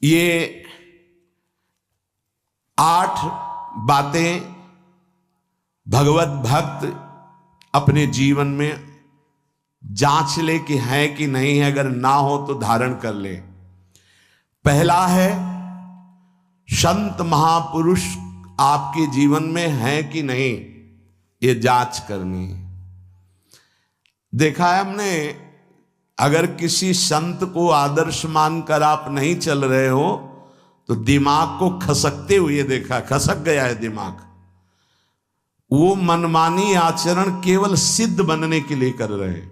ये 8 बातें भगवत भक्त अपने जीवन में जांच ले कि है कि नहीं है, अगर ना हो तो धारण कर ले। पहला है, संत महापुरुष आपके जीवन में है कि नहीं, ये जांच करनी है। देखा है हमने, अगर किसी संत को आदर्श मानकर आप नहीं चल रहे हो तो दिमाग को खसकते हुए देखा, खसक गया है दिमाग। वो मनमानी आचरण केवल सिद्ध बनने के लिए कर रहे हैं।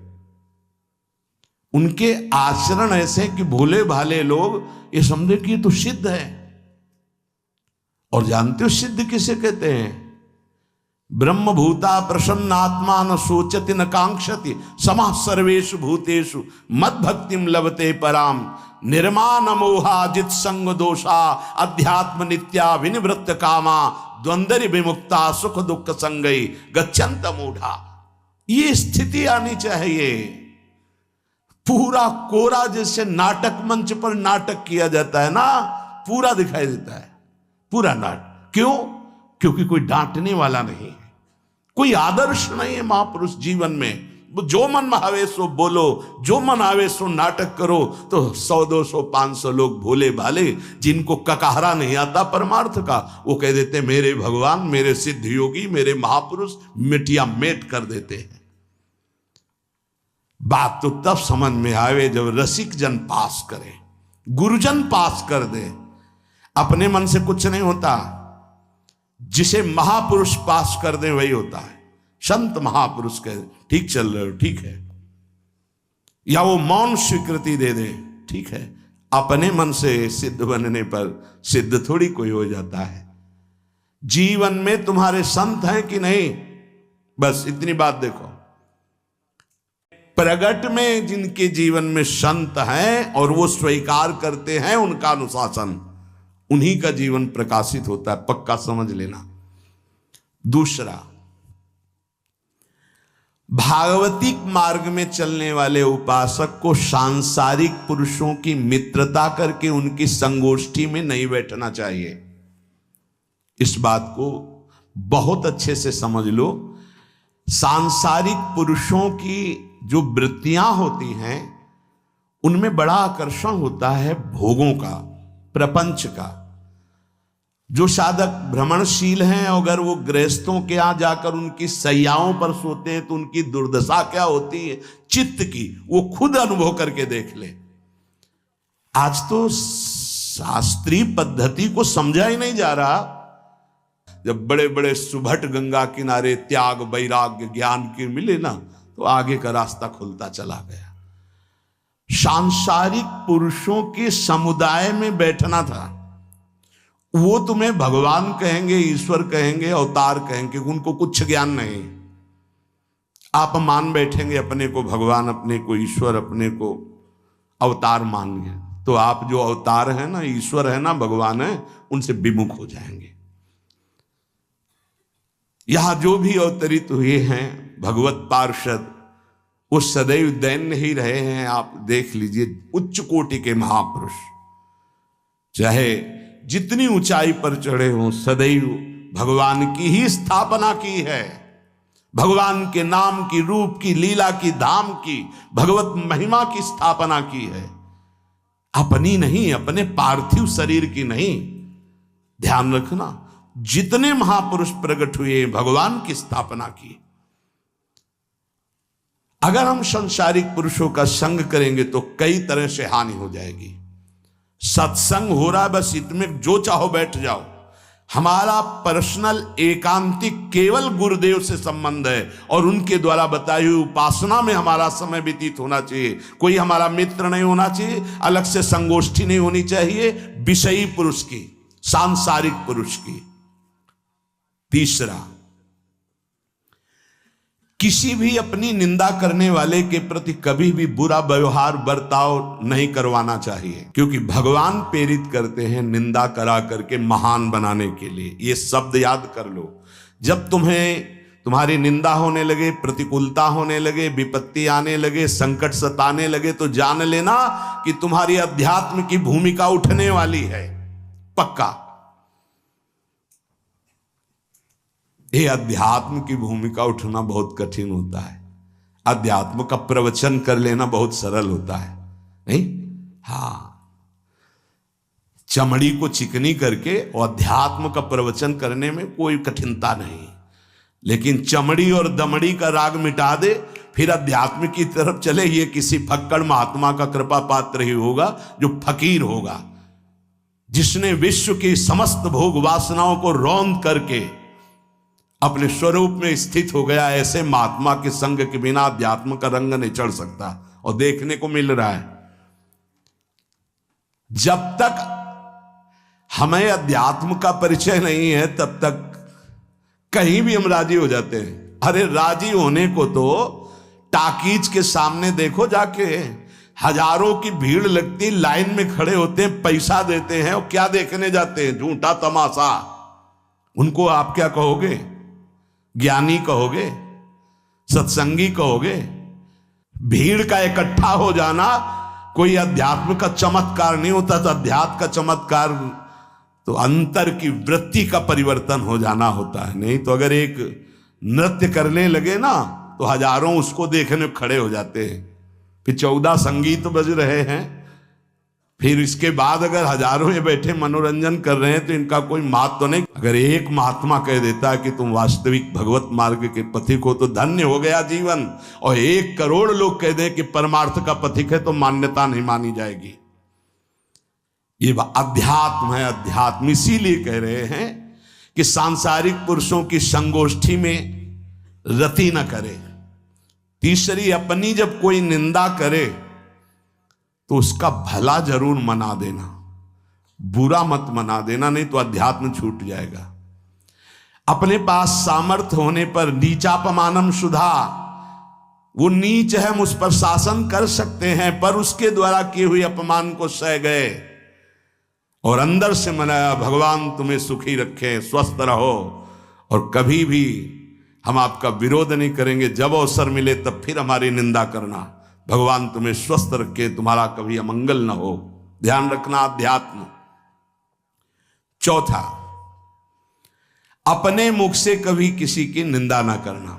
उनके आचरण ऐसे हैं कि भोले भाले लोग ये समझे कि ये तो सिद्ध है। और जानते हो सिद्ध किसे कहते हैं? ब्रह्म भूता प्रसन्नात्मा न सोचति न कांक्षति समः सर्वेषु भूतेषु मद भक्तिम लभते पराम निर्माण मोहा जित संग दोषा अध्यात्म नित्या विनिवृत्त कामा द्वंद्व विमुक्ता सुख दुख संगई गच्छन्त मूढ़ा। ये स्थिति आनी चाहिए। पूरा कोरा जैसे नाटक मंच पर नाटक किया जाता है ना, पूरा दिखाई देता है, पूरा नाटक। क्यों? क्योंकि कोई डांटने वाला नहीं है, कोई आदर्श नहीं है महापुरुष जीवन में। जो मन में आवे सो बोलो, जो मन आवे सो नाटक करो, तो 100 200 500 लोग भोले भाले जिनको ककाहरा नहीं आता परमार्थ का, वो कह देते मेरे भगवान, मेरे सिद्ध योगी, मेरे महापुरुष मिटिया मेट कर देते हैं। बात तो तब समझ में आवे जब रसिक जन पास करे, गुरुजन पास कर दे। अपने मन से कुछ नहीं होता, जिसे महापुरुष पास कर दे वही होता है। संत महापुरुष कहे ठीक चल रहे हो, ठीक है, या वो मौन स्वीकृति दे दे, ठीक है। अपने मन से सिद्ध बनने पर सिद्ध थोड़ी कोई हो जाता है। जीवन में तुम्हारे संत हैं कि नहीं, बस इतनी बात देखो। प्रगट में जिनके जीवन में संत हैं और वो स्वीकार करते हैं उनका अनुशासन, उन्हीं का जीवन प्रकाशित होता है, पक्का समझ लेना। दूसरा, भागवतिक मार्ग में चलने वाले उपासक को सांसारिक पुरुषों की मित्रता करके उनकी संगोष्ठी में नहीं बैठना चाहिए। इस बात को बहुत अच्छे से समझ लो। सांसारिक पुरुषों की जो वृत्तियां होती हैं उनमें बड़ा आकर्षण होता है भोगों का, प्रपंच का। जो साधक भ्रमणशील हैं, अगर वो गृहस्थों के यहां जाकर उनकी सैयाओं पर सोते हैं तो उनकी दुर्दशा क्या होती है चित्त की, वो खुद अनुभव करके देख ले। आज तो शास्त्रीय पद्धति को समझा ही नहीं जा रहा। जब बड़े बड़े सुभट गंगा किनारे त्याग वैराग्य ज्ञान के मिले ना, तो आगे का रास्ता खुलता चला गया। सांसारिक पुरुषों के समुदाय में बैठना था। वो तुम्हें भगवान कहेंगे, ईश्वर कहेंगे, अवतार कहेंगे, उनको कुछ ज्ञान नहीं। आप मान बैठेंगे अपने को भगवान, अपने को ईश्वर, अपने को अवतार मानिए, तो आप जो अवतार है ना, ईश्वर है ना, भगवान है, उनसे विमुख हो जाएंगे। यहां जो भी अवतरित हुए हैं भगवत पार्षद, वो सदैव दैन्य ही रहे हैं। आप देख लीजिए, उच्च कोटि के महापुरुष चाहे जितनी ऊंचाई पर चढ़े हों, सदैव भगवान की ही स्थापना की है। भगवान के नाम की, रूप की, लीला की, धाम की, भगवत महिमा की स्थापना की है, अपनी नहीं, अपने पार्थिव शरीर की नहीं। ध्यान रखना, जितने महापुरुष प्रकट हुए भगवान की स्थापना की। अगर हम सांसारिक पुरुषों का संग करेंगे तो कई तरह से हानि हो जाएगी। सत्संग हो रहा है, बस इतने जो चाहो बैठ जाओ। हमारा पर्सनल एकांतिक केवल गुरुदेव से संबंध है और उनके द्वारा बताई हुई उपासना में हमारा समय व्यतीत होना चाहिए। कोई हमारा मित्र नहीं होना चाहिए, अलग से संगोष्ठी नहीं होनी चाहिए विषयी पुरुष की, सांसारिक पुरुष की। तीसरा, किसी भी अपनी निंदा करने वाले के प्रति कभी भी बुरा व्यवहार बर्ताव नहीं करवाना चाहिए, क्योंकि भगवान प्रेरित करते हैं निंदा करा करके महान बनाने के लिए। ये शब्द याद कर लो। जब तुम्हारी निंदा होने लगे, प्रतिकूलता होने लगे, विपत्ति आने लगे, संकट सताने लगे, तो जान लेना कि तुम्हारी अध्यात्म की भूमिका उठने वाली है, पक्का। ये अध्यात्म की भूमिका उठना बहुत कठिन होता है। अध्यात्म का प्रवचन कर लेना बहुत सरल होता है, नहीं? हाँ, चमड़ी को चिकनी करके और अध्यात्म का प्रवचन करने में कोई कठिनता नहीं, लेकिन चमड़ी और दमड़ी का राग मिटा दे, फिर अध्यात्म की तरफ चले, ये किसी फक्कड़ महात्मा का कृपा पात्र ही होगा जो फकीर होगा, जिसने विश्व की समस्त भोग वासनाओं को रौंद करके अपने स्वरूप में स्थित हो गया। ऐसे महात्मा के संग के बिना अध्यात्म का रंग नहीं चढ़ सकता, और देखने को मिल रहा है। जब तक हमें अध्यात्म का परिचय नहीं है तब तक कहीं भी हम राजी हो जाते हैं। अरे राजी होने को तो टाकीज के सामने देखो जाके, हजारों की भीड़ लगती, लाइन में खड़े होते हैं, पैसा देते हैं, और क्या देखने जाते हैं? झूठा तमाशा। उनको आप क्या कहोगे? ज्ञानी कहोगे? सत्संगी कहोगे? भीड़ का इकट्ठा हो जाना कोई अध्यात्म का चमत्कार नहीं होता। तो अध्यात्म का चमत्कार तो अंतर की वृत्ति का परिवर्तन हो जाना होता है। नहीं तो अगर एक नृत्य करने लगे ना तो हजारों उसको देखने खड़े हो जाते हैं, फिर 14 संगीत बज रहे हैं, फिर इसके बाद अगर हजारों ये बैठे मनोरंजन कर रहे हैं तो इनका कोई महत्व तो नहीं। अगर एक महात्मा कह देता है कि तुम वास्तविक भगवत मार्ग के पथिक हो तो धन्य हो गया जीवन, और 1 करोड़ लोग कह दें कि परमार्थ का पथिक है तो मान्यता नहीं मानी जाएगी। ये अध्यात्म है। अध्यात्म इसीलिए कह रहे हैं कि सांसारिक पुरुषों की संगोष्ठी में रति न करे। तीसरी, अपनी जब कोई निंदा करे तो उसका भला जरूर मना देना, बुरा मत मना देना, नहीं तो अध्यात्म छूट जाएगा। अपने पास सामर्थ्य होने पर नीचापमानम सुधा, वो नीच है, हम उस पर शासन कर सकते हैं, पर उसके द्वारा किए हुए अपमान को सह गए और अंदर से मनाया, भगवान तुम्हें सुखी रखे, स्वस्थ रहो, और कभी भी हम आपका विरोध नहीं करेंगे। जब अवसर मिले तब फिर हमारी निंदा करना, भगवान तुम्हें स्वस्थ रखे, तुम्हारा कभी अमंगल न हो। ध्यान रखना अध्यात्म। चौथा, अपने मुख से कभी किसी की निंदा ना करना।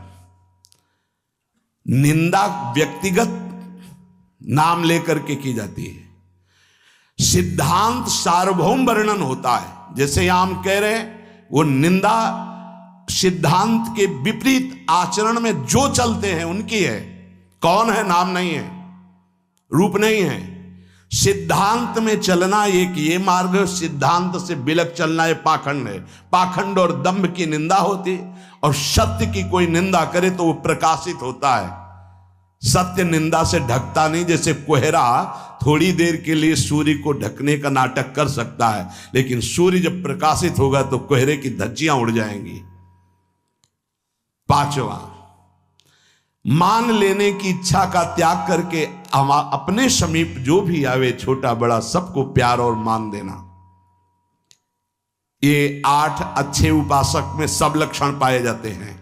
निंदा व्यक्तिगत नाम लेकर के की जाती है, सिद्धांत सार्वभौम वर्णन होता है। जैसे यहां हम कह रहे हैं, वो निंदा सिद्धांत के विपरीत आचरण में जो चलते हैं उनकी है। कौन है? नाम नहीं है, रूप नहीं है। सिद्धांत में चलना एक ये मार्ग, सिद्धांत से बिलक चलना ये पाखंड है। पाखंड और दंभ की निंदा होती, और सत्य की कोई निंदा करे तो वो प्रकाशित होता है। सत्य निंदा से ढकता नहीं। जैसे कोहरा थोड़ी देर के लिए सूर्य को ढकने का नाटक कर सकता है, लेकिन सूर्य जब प्रकाशित होगा तो कोहरे की धज्जियां उड़ जाएंगी। 5वां, मान लेने की इच्छा का त्याग करके अपने समीप जो भी आवे, छोटा बड़ा, सबको प्यार और मान देना। ये 8 अच्छे उपासक में सब लक्षण पाए जाते हैं।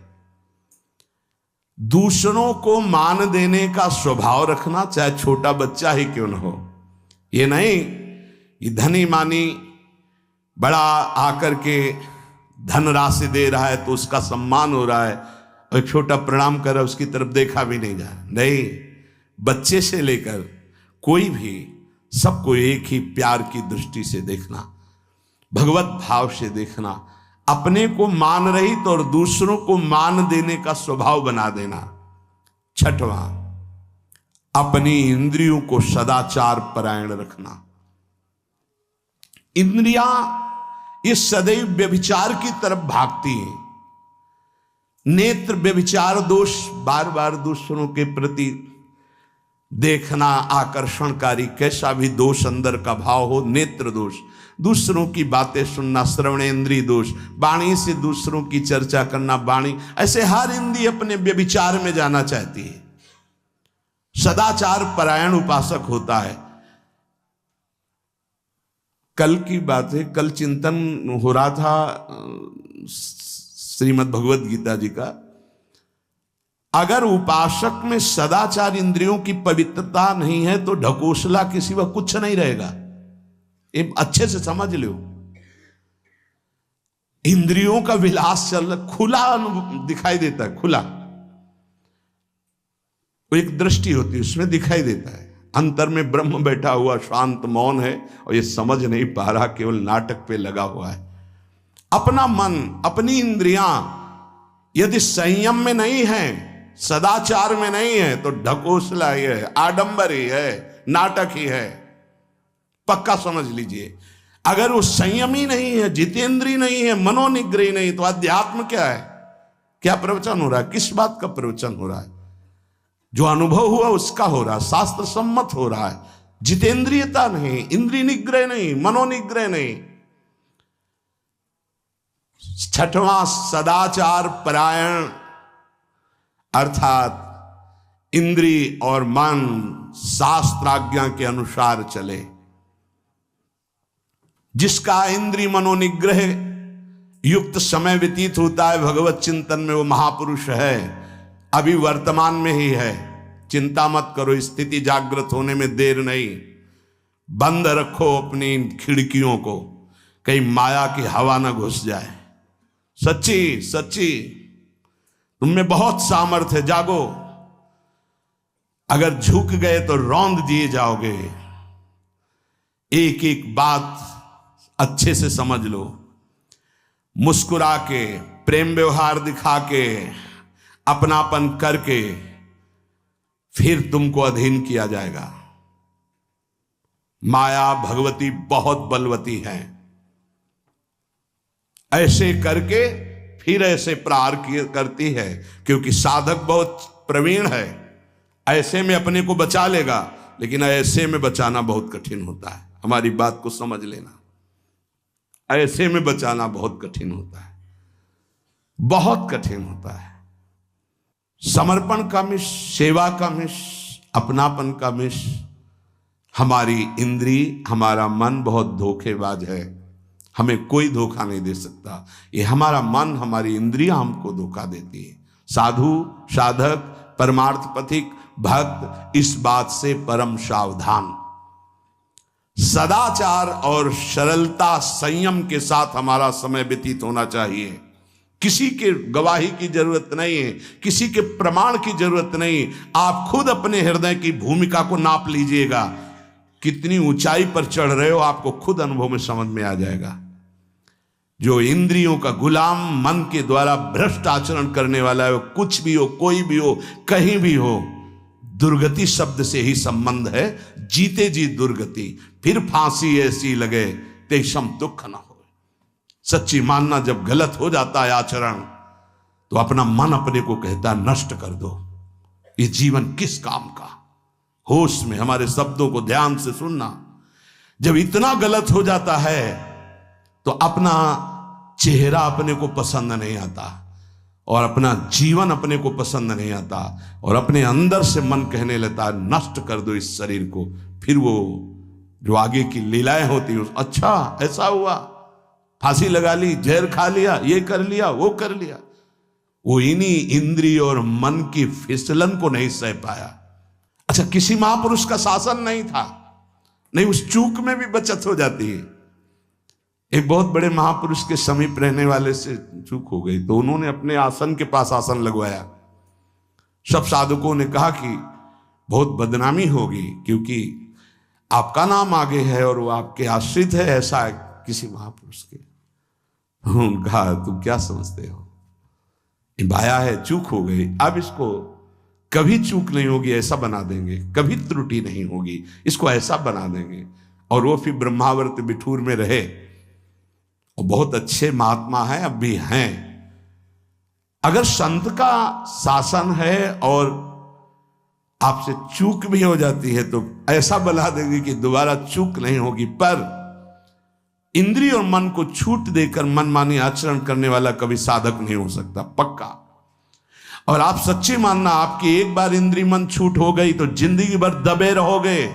दूसरों को मान देने का स्वभाव रखना, चाहे छोटा बच्चा ही क्यों न हो। ये नहीं कि धनी मानी बड़ा आकर के धन राशि दे रहा है तो उसका सम्मान हो रहा है, और एक छोटा प्रणाम कर रहा है उसकी तरफ देखा भी नहीं जा रहा। नहीं, बच्चे से लेकर कोई भी, सबको एक ही प्यार की दृष्टि से देखना, भगवत भाव से देखना। अपने को मान रहित और दूसरों को मान देने का स्वभाव बना देना। 6वां, अपनी इंद्रियों को सदाचार परायण रखना। इंद्रियां ये सदैव व्यभिचार की तरफ भागती हैं। नेत्र व्यभिचार दोष, बार बार दूसरों के प्रति देखना आकर्षणकारी, कैसा भी दोष अंदर का भाव हो, नेत्र दोष। दूसरों की बातें सुनना, श्रवणेंद्रिय दोष। वाणी से दूसरों की चर्चा करना, वाणी, ऐसे हर इंद्रिय अपने व्यभिचार में जाना चाहती है। सदाचार परायण उपासक होता है। कल की बात है, कल चिंतन हो रहा था श्रीमद् भगवद गीता जी का, अगर उपासक में सदाचार इंद्रियों की पवित्रता नहीं है तो ढकोसला के सिवा कुछ नहीं रहेगा। ये अच्छे से समझ लो। इंद्रियों का विलास चल रहा, खुला दिखाई देता है, खुला एक दृष्टि होती है, उसमें दिखाई देता है। अंतर में ब्रह्म बैठा हुआ शांत मौन है और ये समझ नहीं पा रहा, केवल नाटक पे लगा हुआ है। अपना मन, अपनी इंद्रियां यदि संयम में नहीं है, सदाचार में नहीं है, तो ढकोसला ही है, आडंबर ही है, नाटक ही है। पक्का समझ लीजिए। अगर वो संयमी नहीं है, जितेंद्रीय नहीं है, मनोनिग्रही नहीं, तो अध्यात्म क्या है? क्या प्रवचन हो रहा है? किस बात का प्रवचन हो रहा है? जो अनुभव हुआ उसका हो रहा है, शास्त्र सम्मत हो रहा है। जितेंद्रियता नहीं, इंद्रिय निग्रह नहीं, मनोनिग्रह नहीं। छठवां, सदाचार परायण, अर्थात इंद्रिय और मन शास्त्राज्ञा के अनुसार चले। जिसका इंद्रिय मनोनिग्रह युक्त समय व्यतीत होता है भगवत चिंतन में, वो महापुरुष है। अभी वर्तमान में ही है, चिंता मत करो, स्थिति जागृत होने में देर नहीं। बंद रखो अपनी खिड़कियों को, कहीं माया की हवा ना घुस जाए। सच्ची सच्ची तुम में बहुत सामर्थ्य है, जागो। अगर झुक गए तो रौंद दिए जाओगे। एक एक बात अच्छे से समझ लो। मुस्कुरा के, प्रेम व्यवहार दिखा के, अपनापन करके फिर तुमको अधीन किया जाएगा। माया भगवती बहुत बलवती है। ऐसे करके फिर ऐसे प्रहार करती है, क्योंकि साधक बहुत प्रवीण है। ऐसे में अपने को बचा लेगा, लेकिन ऐसे में बचाना बहुत कठिन होता है। हमारी बात को समझ लेना, ऐसे में बचाना बहुत कठिन होता है, बहुत कठिन होता है। समर्पण का मिश, सेवा का मिश, अपनापन का मिश। हमारी इंद्री, हमारा मन बहुत धोखेबाज है। हमें कोई धोखा नहीं दे सकता। ये हमारा मन, हमारी इंद्रियां हमको धोखा देती है। साधु, साधक, परमार्थ पथिक, भक्त इस बात से परम सावधान। सदाचार और सरलता, संयम के साथ हमारा समय व्यतीत होना चाहिए। किसी के गवाही की जरूरत नहीं है, किसी के प्रमाण की जरूरत नहीं। आप खुद अपने हृदय की भूमिका को नाप लीजिएगा। कितनी ऊंचाई पर चढ़ रहे हो, आपको खुद अनुभव में समझ में आ जाएगा। जो इंद्रियों का गुलाम, मन के द्वारा भ्रष्ट आचरण करने वाला है, कुछ भी हो, कोई भी हो, कहीं भी हो, दुर्गति शब्द से ही संबंध है। जीते जी दुर्गति, फिर फांसी ऐसी लगे तेषम दुख न हो। सच्ची मानना, जब गलत हो जाता है आचरण, तो अपना मन अपने को कहता है नष्ट कर दो, ये जीवन किस काम का। होश में हमारे शब्दों को ध्यान से सुनना। जब इतना गलत हो जाता है तो अपना चेहरा अपने को पसंद नहीं आता, और अपना जीवन अपने को पसंद नहीं आता, और अपने अंदर से मन कहने लगता है नष्ट कर दो इस शरीर को। फिर वो जो आगे की लीलाएं होती हैं, अच्छा ऐसा हुआ, फांसी लगा ली, जहर खा लिया, ये कर लिया, वो कर लिया। वो इन्हीं इंद्रिय और मन की फिसलन को नहीं सह पाया। अच्छा, किसी महापुरुष का शासन नहीं था, नहीं, उस चूक में भी बचत हो जाती है। एक बहुत बड़े महापुरुष के समीप रहने वाले से चूक हो गई, तो उन्होंने अपने आसन के पास आसन लगवाया। सब साधुकों ने कहा कि बहुत बदनामी होगी, क्योंकि आपका नाम आगे है और वो आपके आश्रित है, ऐसा है किसी महापुरुष के। उन्होंने कहा तुम क्या समझते हो, ये बाया है, चूक हो गई, अब इसको कभी चूक नहीं होगी ऐसा बना देंगे, कभी त्रुटि नहीं होगी, इसको ऐसा बना देंगे। और वो फिर ब्रह्मावर्त बिठूर में रहे, और बहुत अच्छे महात्मा हैं, अब भी हैं। अगर संत का शासन है और आपसे चूक भी हो जाती है तो ऐसा बना देंगे कि दोबारा चूक नहीं होगी। पर इंद्रिय और मन को छूट देकर मनमानी आचरण करने वाला कभी साधक नहीं हो सकता, पक्का। और आप सच्ची मानना, आपकी एक बार इंद्रिय मन छूट हो गई तो जिंदगी भर दबे रहोगे,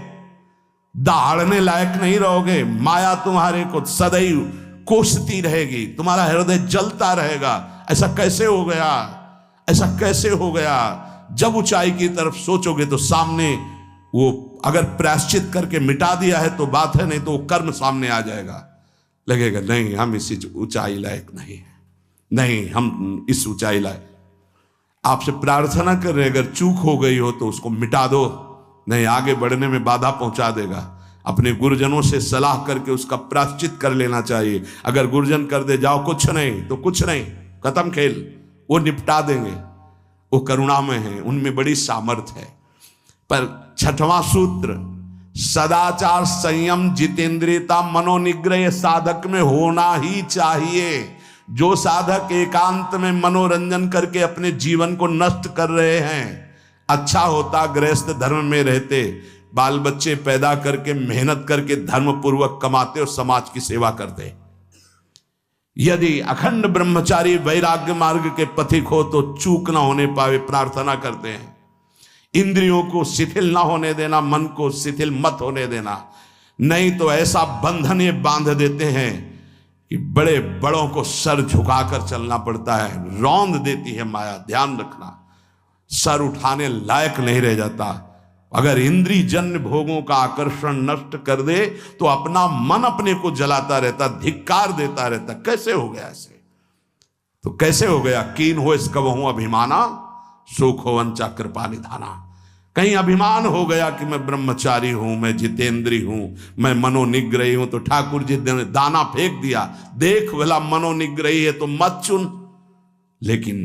दहाड़ने लायक नहीं रहोगे। माया तुम्हारे को सदैव कोसती रहेगी, तुम्हारा हृदय जलता रहेगा। ऐसा कैसे हो गया, ऐसा कैसे हो गया। जब ऊंचाई की तरफ सोचोगे तो सामने वो अगर प्रायश्चित करके मिटा दिया है तो बात है, नहीं तो वो कर्म सामने आ जाएगा। लगेगा नहीं हम इसी ऊंचाई लायक नहीं है, नहीं हम इस ऊंचाई लायक। आपसे प्रार्थना कर रहे, अगर चूक हो गई हो तो उसको मिटा दो, नहीं आगे बढ़ने में बाधा पहुंचा देगा। अपने गुरुजनों से सलाह करके उसका प्रायश्चित कर लेना चाहिए। अगर गुरुजन कर दे जाओ कुछ नहीं तो कुछ नहीं, खत्म खेल, वो निपटा देंगे, वो करुणामय है, उनमें बड़ी सामर्थ्य है। पर छठवां सूत्र, सदाचार संयम जितेंद्रियता मनोनिग्रह साधक में होना ही चाहिए। जो साधक एकांत में मनोरंजन करके अपने जीवन को नष्ट कर रहे हैं, अच्छा होता गृहस्थ धर्म में रहते, बाल बच्चे पैदा करके मेहनत करके धर्म पूर्वक कमाते और समाज की सेवा करते। यदि अखंड ब्रह्मचारी वैराग्य मार्ग के पथिक हो तो चूक ना होने पावे प्रार्थना करते हैं। इंद्रियों को शिथिल ना होने देना, मन को शिथिल मत होने देना, नहीं तो ऐसा बंधन ये बांध देते हैं कि बड़े बड़ों को सर झुकाकर चलना पड़ता है, रौंद देती है माया। ध्यान रखना, सर उठाने लायक नहीं रह जाता। अगर इंद्रिय जन्य भोगों का आकर्षण नष्ट कर दे तो अपना मन अपने को जलाता रहता, धिक्कार देता रहता। कैसे हो गया ऐसे? तो कैसे हो गया? कीन हो इसकबहू अभिमाना, सुख हो वंचा कृपा निधाना। कहीं अभिमान हो गया कि मैं ब्रह्मचारी हूं, मैं जितेंद्री हूं, मैं मनोनिग्रही हूं, तो ठाकुर जी ने दाना फेंक दिया, देख भला मनोनिग्रही है तो मत चुन। लेकिन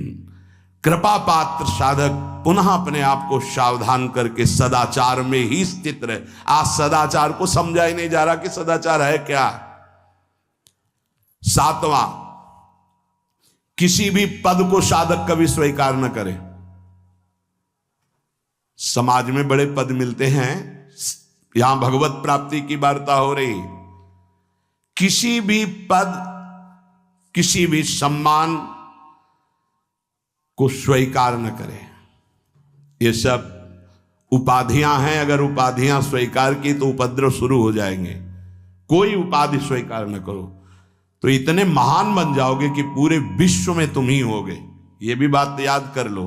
कृपा पात्र साधक पुनः अपने आप को सावधान करके सदाचार में ही स्थित रहे। आज सदाचार को समझा ही नहीं जा रहा कि सदाचार है क्या। सातवां, किसी भी पद को साधक कभी स्वीकार न करे। समाज में बड़े पद मिलते हैं, यहां भगवत प्राप्ति की वार्ता हो रही। किसी भी पद, किसी भी सम्मान को स्वीकार न करें। ये सब उपाधियां हैं, अगर उपाधियां स्वीकार की तो उपद्रव शुरू हो जाएंगे। कोई उपाधि स्वीकार न करो तो इतने महान बन जाओगे कि पूरे विश्व में तुम ही होगे। ये भी बात याद कर लो,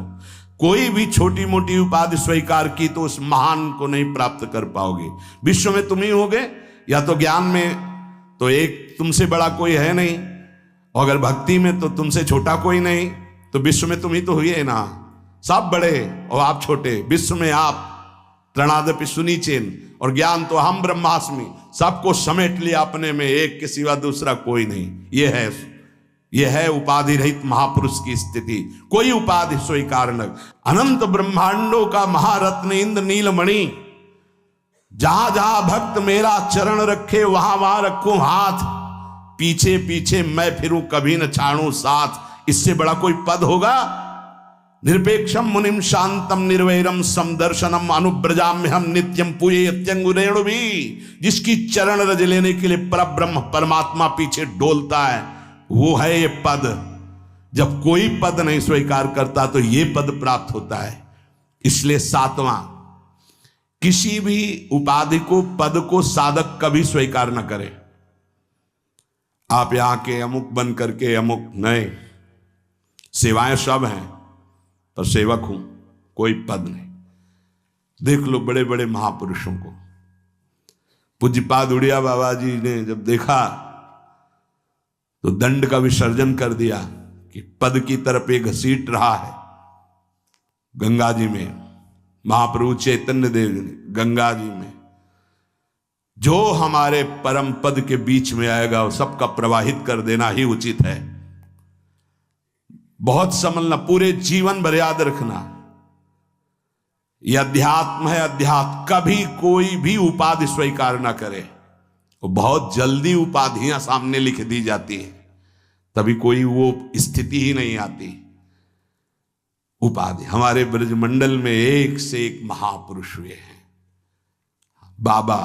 कोई भी छोटी मोटी उपाधि स्वीकार की तो उस महान को नहीं प्राप्त कर पाओगे। विश्व में तुम ही होगे, या तो ज्ञान में तो एक तुमसे बड़ा कोई है नहीं, और अगर भक्ति में तो तुमसे छोटा कोई नहीं, तो विश्व में तुम ही तो हुए ना। सब बड़े और आप छोटे, विश्व में आप त्रणादपि सुनीचेन, और ज्ञान तो हम ब्रह्मास्मि, सबको समेट लिया अपने में, एक के सिवा दूसरा कोई नहीं। ये है उपाधि रहित महापुरुष की स्थिति। कोई उपाधि स्वीकार न। अनंत ब्रह्मांडों का महारत्न इंद्र नीलमणि, जहां जहां भक्त मेरा चरण रखे वहां वहां रखूं हाथ, पीछे पीछे मैं फिरूं कभी न छाड़ूं साथ। इससे बड़ा कोई पद होगा? निरपेक्षम मुनिम शांतम निर्वैरम समदर्शनम अनुब्रजाम्य हम नित्यम पूये यत्यंगुरेणु भी। जिसकी चरण रज लेने के लिए परब्रह्म परमात्मा पीछे डोलता है, वो है ये पद। जब कोई पद नहीं स्वीकार करता तो ये पद प्राप्त होता है। इसलिए सातवां, किसी भी उपाधि को, पद को साधक कभी स्वीकार न करे। आप यहां के अमुक बन करके अमुक नहीं, सेवाएं सब हैं पर सेवक हूं, कोई पद नहीं। देख लो बड़े बड़े महापुरुषों को। पूज्यपाद उड़िया बाबा जी ने जब देखा तो दंड का विसर्जन कर दिया कि पद की तरफ एक घसीट रहा है। गंगा जी में महाप्रभु चैतन्य देव ने गंगा जी में जो हमारे परम पद के बीच में आएगा वो सबका प्रवाहित कर देना ही उचित है। बहुत समझना, पूरे जीवन भर याद रखना, यह अध्यात्म है। अध्यात्म कभी कोई भी उपाधि स्वीकार ना करे। वो बहुत जल्दी उपाधियां सामने लिख दी जाती है, तभी कोई वो स्थिति ही नहीं आती। उपाधि, हमारे ब्रजमंडल में एक से एक महापुरुष हुए हैं। बाबा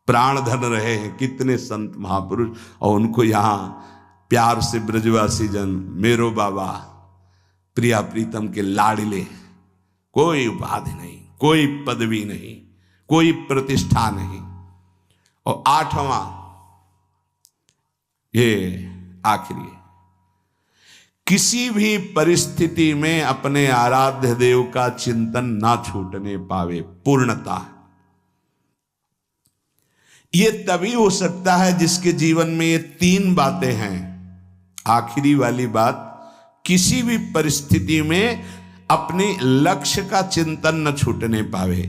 प्राण धन रहे हैं, कितने संत महापुरुष, और उनको यहां प्यार से ब्रजवासी जन मेरो बाबा प्रिया प्रीतम के लाडले। कोई उपाधि नहीं, कोई पदवी नहीं, कोई प्रतिष्ठा नहीं। और आठवां, ये आखिरी, किसी भी परिस्थिति में अपने आराध्य देव का चिंतन ना छूटने पावे, पूर्णता। ये तभी हो सकता है जिसके जीवन में ये तीन बातें हैं। आखिरी वाली बात, किसी भी परिस्थिति में अपने लक्ष्य का चिंतन न छूटने पावे।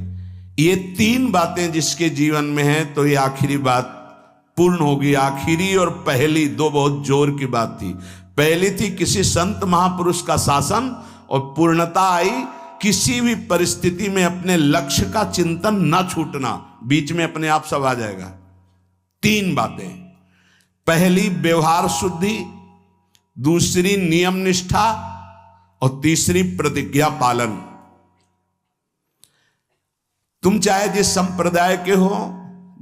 ये तीन बातें जिसके जीवन में है तो ये आखिरी बात पूर्ण होगी। आखिरी और पहली दो बहुत जोर की बात थी। पहली थी किसी संत महापुरुष का शासन, और पूर्णता आई किसी भी परिस्थिति में अपने लक्ष्य का चिंतन न छूटना। बीच में अपने आप सब आ जाएगा। तीन बातें, पहली व्यवहार शुद्धि, दूसरी नियम निष्ठा, और तीसरी प्रतिज्ञा पालन। तुम चाहे जिस संप्रदाय के हो,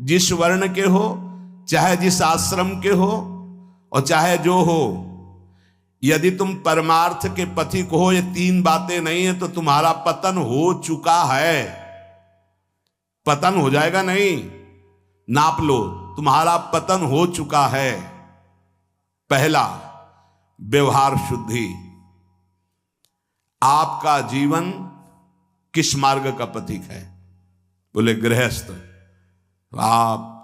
जिस वर्ण के हो, चाहे जिस आश्रम के हो, और चाहे जो हो, यदि तुम परमार्थ के पथिक हो, ये तीन बातें नहीं है तो तुम्हारा पतन हो चुका है। पतन हो जाएगा नहीं, नाप लो, तुम्हारा पतन हो चुका है। पहला, व्यवहार शुद्धि। आपका जीवन किस मार्ग का पथिक है? बोले गृहस्थ। आप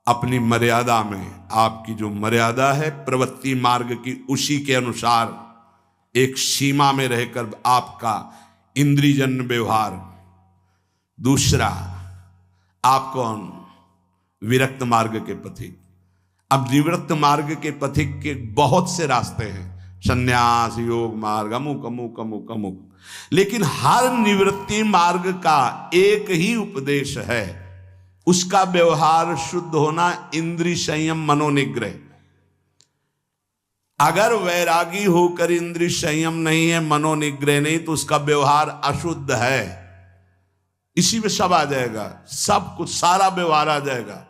अपनी मर्यादा में, आपकी जो मर्यादा है प्रवृत्ति मार्ग की, उसी के अनुसार एक सीमा में रहकर आपका इंद्रियजन्य व्यवहार। दूसरा, आप कौन? विरक्त मार्ग के पथिक। अब निवृत्त मार्ग के पथिक के बहुत से रास्ते हैं, संन्यास, योग मार्ग, अमुक अमुक अमुक अमुक, लेकिन हर निवृत्ति मार्ग का एक ही उपदेश है, उसका व्यवहार शुद्ध होना, इंद्रिय संयम, मनोनिग्रह। अगर वैरागी होकर इंद्रिय संयम नहीं है, मनोनिग्रह नहीं, तो उसका व्यवहार अशुद्ध है। इसी में सब आ जाएगा, सब कुछ, सारा व्यवहार आ जाएगा।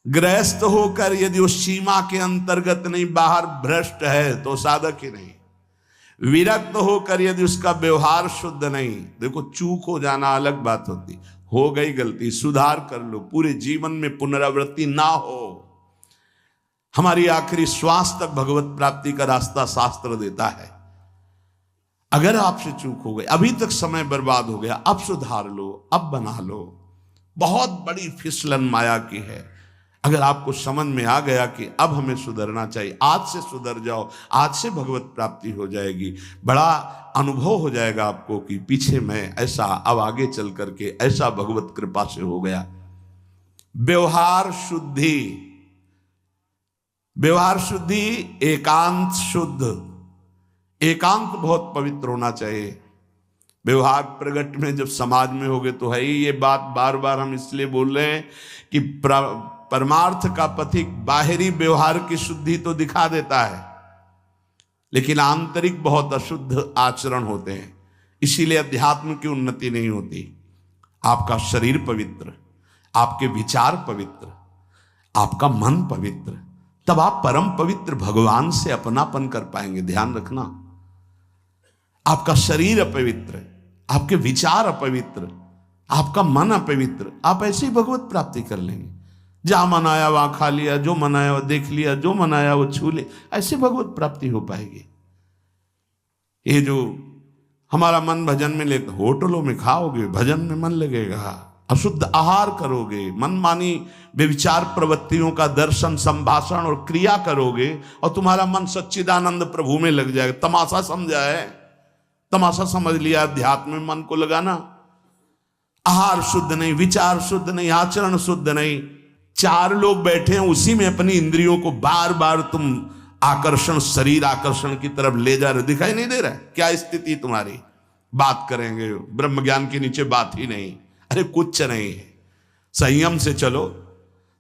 गृहस्थ होकर यदि उस सीमा के अंतर्गत नहीं, बाहर भ्रष्ट है, तो साधक ही नहीं। विरक्त होकर यदि उसका व्यवहार शुद्ध नहीं, देखो चूक हो जाना अलग बात होती, हो गई गलती, सुधार कर लो, पूरे जीवन में पुनरावृत्ति ना हो। हमारी आखिरी श्वास तक भगवत प्राप्ति का रास्ता शास्त्र देता है। अगर आपसे चूक हो गई, अभी तक समय बर्बाद हो गया, अब सुधार लो, अब बना लो। बहुत बड़ी फिसलन माया की है। अगर आपको समझ में आ गया कि अब हमें सुधरना चाहिए, आज से सुधर जाओ, आज से भगवत प्राप्ति हो जाएगी। बड़ा अनुभव हो जाएगा आपको कि पीछे मैं ऐसा, अब आगे चल करके ऐसा भगवत कृपा से हो गया। व्यवहार शुद्धि। व्यवहार शुद्धि, एकांत शुद्ध। एकांत बहुत पवित्र होना चाहिए। व्यवहार प्रगट में जब समाज में होगे तो है ही। ये बात बार बार हम इसलिए बोल रहे हैं कि परमार्थ का पथिक बाहरी व्यवहार की शुद्धि तो दिखा देता है, लेकिन आंतरिक बहुत अशुद्ध आचरण होते हैं। इसीलिए अध्यात्म की उन्नति नहीं होती। आपका शरीर पवित्र, आपके विचार पवित्र, आपका मन पवित्र, तब आप परम पवित्र भगवान से अपनापन कर पाएंगे। ध्यान रखना, आपका शरीर अपवित्र, आपके विचार अपवित्र, आपका मन अपवित्र, आप ऐसे ही भगवत प्राप्ति कर लेंगे। जहां मन आया वहां खा लिया, जो मन आया वो देख लिया, जो मन आया वो छू ले, ऐसे भगवत प्राप्ति हो पाएगी। ये जो हमारा मन भजन में लेकर, होटलों में खाओगे, भजन में मन लगेगा, अशुद्ध आहार करोगे, मनमानी व्यभिचार प्रवृत्तियों का दर्शन, संभाषण और क्रिया करोगे, और तुम्हारा मन सच्चिदानंद प्रभु में लग जाएगा। तमाशा समझा है, तमाशा समझ लिया अध्यात्म में मन को लगाना। आहार शुद्ध नहीं, विचार शुद्ध नहीं, आचरण शुद्ध नहीं, चार लोग बैठे हैं उसी में अपनी इंद्रियों को बार बार तुम आकर्षण, शरीर आकर्षण की तरफ ले जा रहे, दिखाई नहीं दे रहा है क्या स्थिति तुम्हारी? बात करेंगे, ब्रह्म ज्ञान के नीचे बात ही नहीं। अरे कुछ नहीं है। संयम से चलो,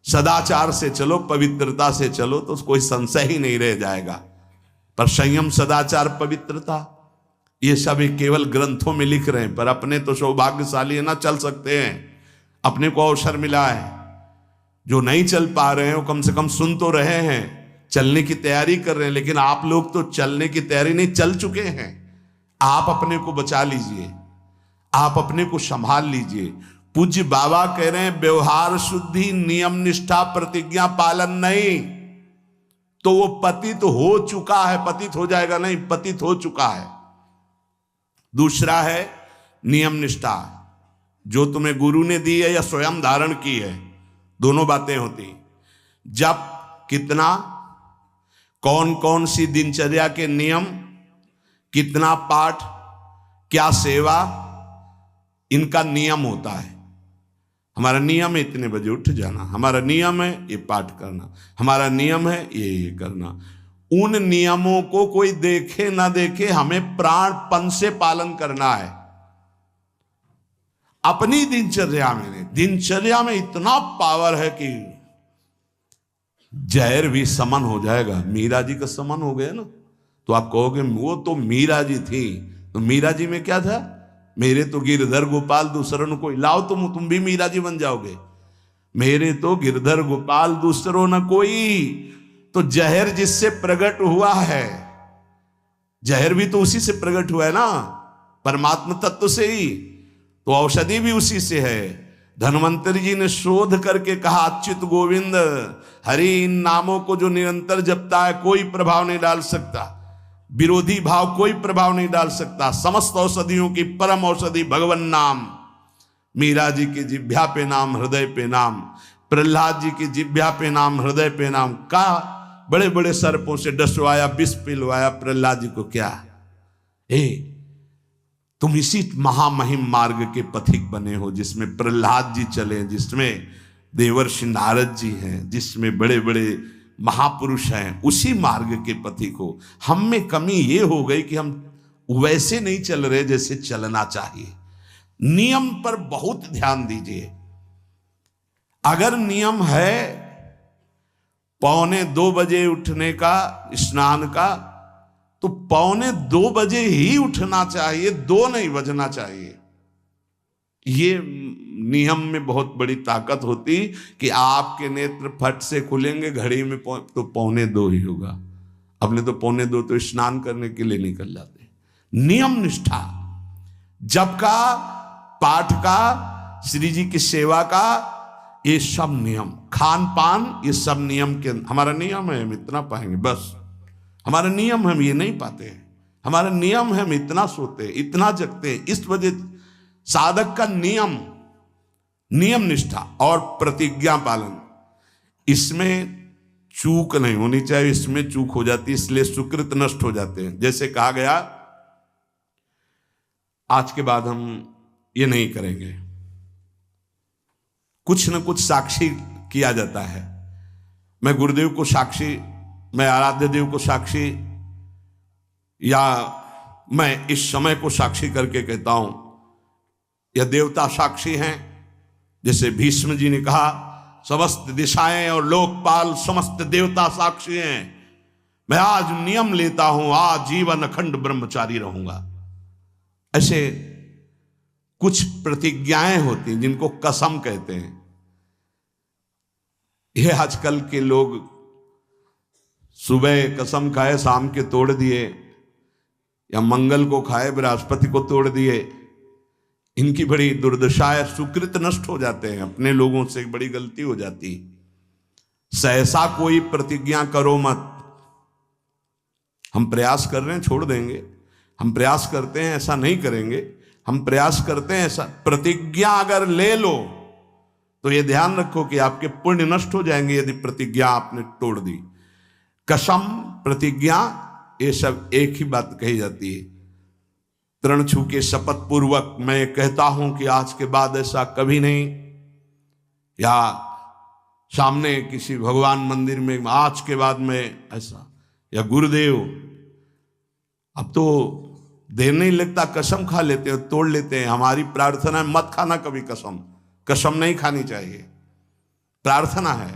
सदाचार से चलो, पवित्रता से चलो, तो कोई संशय ही नहीं रह जाएगा। पर संयम, सदाचार, पवित्रता, ये सब केवल ग्रंथों में लिख रहे हैं, पर अपने तो सौभाग्यशाली है ना, चल सकते हैं। अपने को अवसर मिला है। जो नहीं चल पा रहे हैं वो कम से कम सुन तो रहे हैं, चलने की तैयारी कर रहे हैं। लेकिन आप लोग तो चलने की तैयारी नहीं, चल चुके हैं। आप अपने को बचा लीजिए, आप अपने को संभाल लीजिए। पूज्य बाबा कह रहे हैं व्यवहार शुद्धि, नियम निष्ठा, प्रतिज्ञा पालन नहीं। तो वो पतित हो चुका है, पतित हो जाएगा नहीं, पतित हो चुका है। दूसरा है नियम निष्ठा, जो तुम्हें गुरु ने दी है या स्वयं धारण की है, दोनों बातें होती। जब कितना, कौन कौन सी दिनचर्या के नियम, कितना पाठ, क्या सेवा, इनका नियम होता है। हमारा नियम है इतने बजे उठ जाना, हमारा नियम है ये पाठ करना, हमारा नियम है ये करना। उन नियमों को कोई देखे ना देखे, हमें प्राणपण से पालन करना है। अपनी दिनचर्या में इतना पावर है कि जहर भी समन हो जाएगा। मीरा जी का समन हो गया ना, तो आप कहोगे वो तो मीरा जी थी, तो मीरा जी में क्या था? मेरे तो गिरधर गोपाल दूसरों कोई, लाओ तुम भी मीरा जी बन जाओगे। मेरे तो गिरधर गोपाल दूसरों न कोई। तो जहर जिससे प्रकट हुआ है, जहर भी तो उसी से प्रकट हुआ है ना, परमात्मा तत्व से ही। तो औषधि भी उसी से है। धन्वंतरी जी ने शोध करके कहा, अच्युत गोविंद हरि इन नामों को जो निरंतर जपता है कोई प्रभाव नहीं डाल सकता, विरोधी भाव कोई प्रभाव नहीं डाल सकता। समस्त औषधियों की परम औषधि भगवन नाम। मीरा जी की जिभ्या पे नाम, हृदय पे नाम। प्रहलाद जी की जिभ्या पे नाम, हृदय पे नाम। का बड़े बड़े सर्पों से डसवाया, विष पिलवाया प्रहलाद जी को। क्या तुम इसी महामहिम मार्ग के पथिक बने हो, जिसमें प्रहलाद जी चले, जिसमें देवर्षि नारद जी हैं, जिसमें बड़े बड़े महापुरुष हैं, उसी मार्ग के पथिक हो। हम में कमी ये हो गई कि हम वैसे नहीं चल रहे जैसे चलना चाहिए। नियम पर बहुत ध्यान दीजिए। अगर नियम है 1:45 बजे उठने का, स्नान का, तो 1:45 बजे ही उठना चाहिए, 2 नहीं बजना चाहिए। ये नियम में बहुत बड़ी ताकत होती कि आपके नेत्र फट से खुलेंगे, घड़ी में तो 1:45 ही होगा। अपने तो 1:45 तो स्नान करने के लिए निकल जाते। नियम निष्ठा, जप का, पाठ का, श्री जी की सेवा का, ये सब नियम, खान पान, ये सब नियम के। हमारा नियम है हम इतना पाएंगे बस, हमारा नियम हम ये नहीं पाते हैं। हमारा नियम है हम इतना सोते, इतना जगते। इस वजह साधक का नियम, नियम निष्ठा और प्रतिज्ञा पालन, इसमें चूक नहीं होनी चाहिए। इसमें चूक हो जाती है, इसलिए सुकृत नष्ट हो जाते हैं। जैसे कहा गया, आज के बाद हम ये नहीं करेंगे, कुछ न कुछ साक्षी किया जाता है। मैं गुरुदेव को साक्षी, मैं आराध्य देव को साक्षी, या मैं इस समय को साक्षी करके कहता हूं, या देवता साक्षी हैं। जैसे भीष्म जी ने कहा, समस्त दिशाएं और लोकपाल समस्त देवता साक्षी हैं। मैं आज नियम लेता हूं, आज जीवन अखंड ब्रह्मचारी रहूंगा। ऐसे कुछ प्रतिज्ञाएं होती हैं जिनको कसम कहते हैं। ये आजकल के लोग सुबह कसम खाए, शाम के तोड़ दिए, या मंगल को खाए, बृहस्पति को तोड़ दिए। इनकी बड़ी दुर्दशा है, सुकृत नष्ट हो जाते हैं। अपने लोगों से बड़ी गलती हो जाती। सहसा कोई प्रतिज्ञा करो मत। हम प्रयास कर रहे हैं, छोड़ देंगे। हम प्रयास करते हैं, ऐसा नहीं करेंगे। हम प्रयास करते हैं, ऐसा। प्रतिज्ञा अगर ले लो तो ये ध्यान रखो कि आपके पुण्य नष्ट हो जाएंगे यदि प्रतिज्ञा आपने तोड़ दी। कसम, प्रतिज्ञा, ये सब एक ही बात कही जाती है। तृण छू के शपथ पूर्वक मैं कहता हूं कि आज के बाद ऐसा कभी नहीं, या सामने किसी भगवान मंदिर में आज के बाद में ऐसा, या गुरुदेव, अब तो देर नहीं लगता, कसम खा लेते हैं, तोड़ लेते हैं। हमारी प्रार्थना है मत खाना कभी कसम, कसम नहीं खानी चाहिए, प्रार्थना है।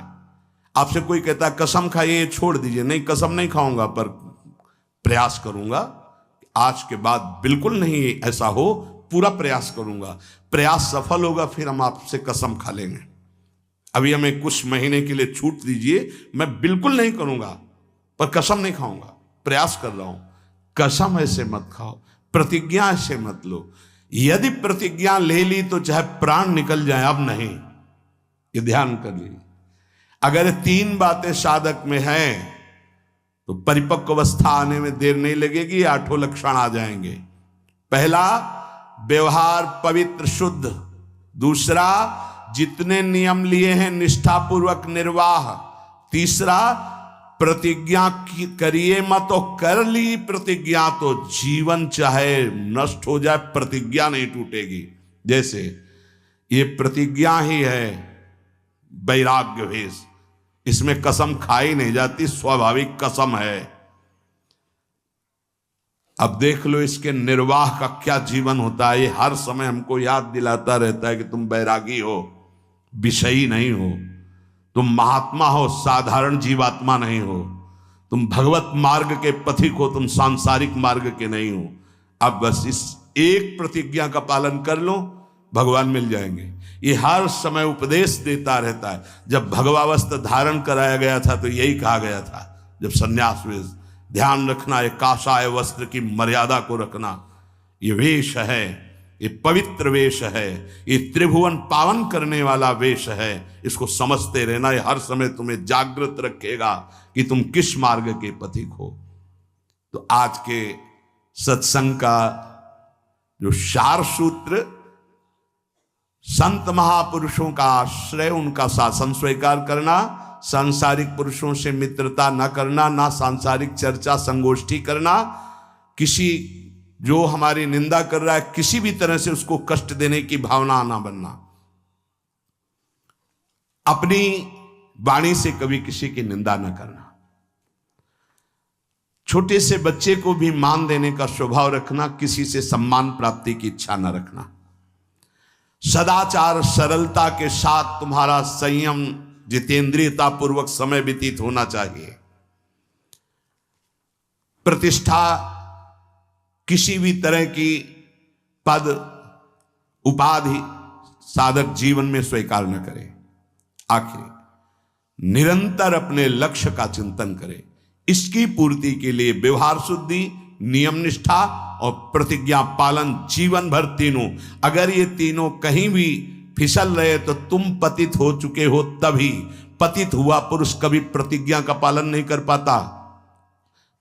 आपसे कोई कहता है कसम खाइए, छोड़ दीजिए, नहीं कसम नहीं खाऊंगा, पर प्रयास करूंगा आज के बाद बिल्कुल नहीं ऐसा हो, पूरा प्रयास करूंगा। प्रयास सफल होगा फिर हम आपसे कसम खा लेंगे। अभी हमें कुछ महीने के लिए छूट दीजिए, मैं बिल्कुल नहीं करूंगा, पर कसम नहीं खाऊंगा, प्रयास कर रहा हूं। कसम ऐसे मत खाओ, प्रतिज्ञा ऐसे मत लो। यदि प्रतिज्ञा ले ली तो चाहे प्राण निकल जाए, अब नहीं, ये ध्यान कर लीजिए। अगर 3 बातें साधक में हैं तो परिपक्व अवस्था आने में देर नहीं लगेगी, आठों लक्षण आ जाएंगे। पहला, व्यवहार पवित्र शुद्ध। दूसरा, जितने नियम लिए हैं निष्ठापूर्वक निर्वाह। तीसरा, प्रतिज्ञा करिए मत, और कर ली प्रतिज्ञा तो जीवन चाहे नष्ट हो जाए प्रतिज्ञा नहीं टूटेगी। जैसे ये प्रतिज्ञा ही है वैराग्य भेष, इसमें कसम खाई नहीं जाती, स्वाभाविक कसम है। अब देख लो इसके निर्वाह का क्या जीवन होता है। ये हर समय हमको याद दिलाता रहता है कि तुम बैरागी हो, विषयी नहीं हो, तुम महात्मा हो, साधारण जीवात्मा नहीं हो, तुम भगवत मार्ग के पथिक हो, तुम सांसारिक मार्ग के नहीं हो। अब बस इस एक प्रतिज्ञा का पालन कर लो, भगवान मिल जाएंगे। ये हर समय उपदेश देता रहता है। जब भगवावस्थ धारण कराया गया था तो यही कहा गया था, जब संन्यास वेश, ध्यान रखना ये काषाय वस्त्र की मर्यादा को रखना। ये वेश है, ये पवित्र वेश है, ये त्रिभुवन पावन करने वाला वेश है। इसको समझते रहना, ये हर समय तुम्हें जागृत रखेगा कि तुम किस मार्ग के पथिक हो। तो आज के सत्संग का जो सार सूत्र, संत महापुरुषों का आश्रय, उनका शासन स्वीकार करना, सांसारिक पुरुषों से मित्रता न करना, ना सांसारिक चर्चा संगोष्ठी करना, किसी जो हमारी निंदा कर रहा है किसी भी तरह से उसको कष्ट देने की भावना ना बनना, अपनी वाणी से कभी किसी की निंदा न करना, छोटे से बच्चे को भी मान देने का स्वभाव रखना, किसी से सम्मान प्राप्ति की इच्छा न रखना, सदाचार सरलता के साथ तुम्हारा संयम जितेंद्रियता पूर्वक समय व्यतीत होना चाहिए। प्रतिष्ठा किसी भी तरह की पद उपाधि साधक जीवन में स्वीकार न करे। आखिर निरंतर अपने लक्ष्य का चिंतन करे। इसकी पूर्ति के लिए व्यवहार शुद्धि, नियम निष्ठा और प्रतिज्ञा पालन जीवन भर तीनों। अगर ये तीनों कहीं भी फिसल रहे तो तुम पतित हो चुके हो। तभी पतित हुआ पुरुष कभी प्रतिज्ञा का पालन नहीं कर पाता,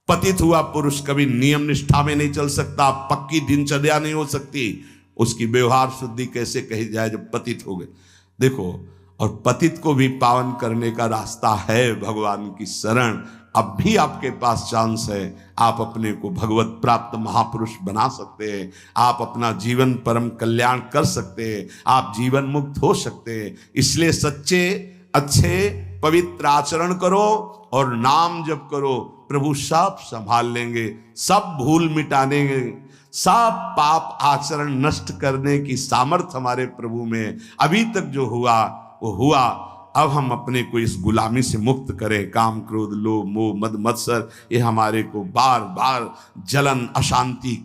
पतित हुआ पुरुष कभी नियम निष्ठा में नहीं चल सकता, पक्की दिनचर्या नहीं हो सकती। उसकी व्यवहार शुद्धि कैसे कही जाए जब पतित हो गए। देखो, और पतित को भी पावन करने का रास्ता है भगवान की शरण। अब भी आपके पास चांस है, आप अपने को भगवत प्राप्त महापुरुष बना सकते हैं, आप अपना जीवन परम कल्याण कर सकते हैं, आप जीवन मुक्त हो सकते हैं। इसलिए सच्चे अच्छे पवित्र आचरण करो और नाम जप करो, प्रभु सब संभाल लेंगे, सब भूल मिटा देंगे, सब पाप आचरण नष्ट करने की सामर्थ्य हमारे प्रभु में। अभी तक जो हुआ वो हुआ, अब हम अपने को इस गुलामी से मुक्त करें। काम क्रोध लोभ मोह मद मत्सर ये हमारे को बार बार जलन अशांति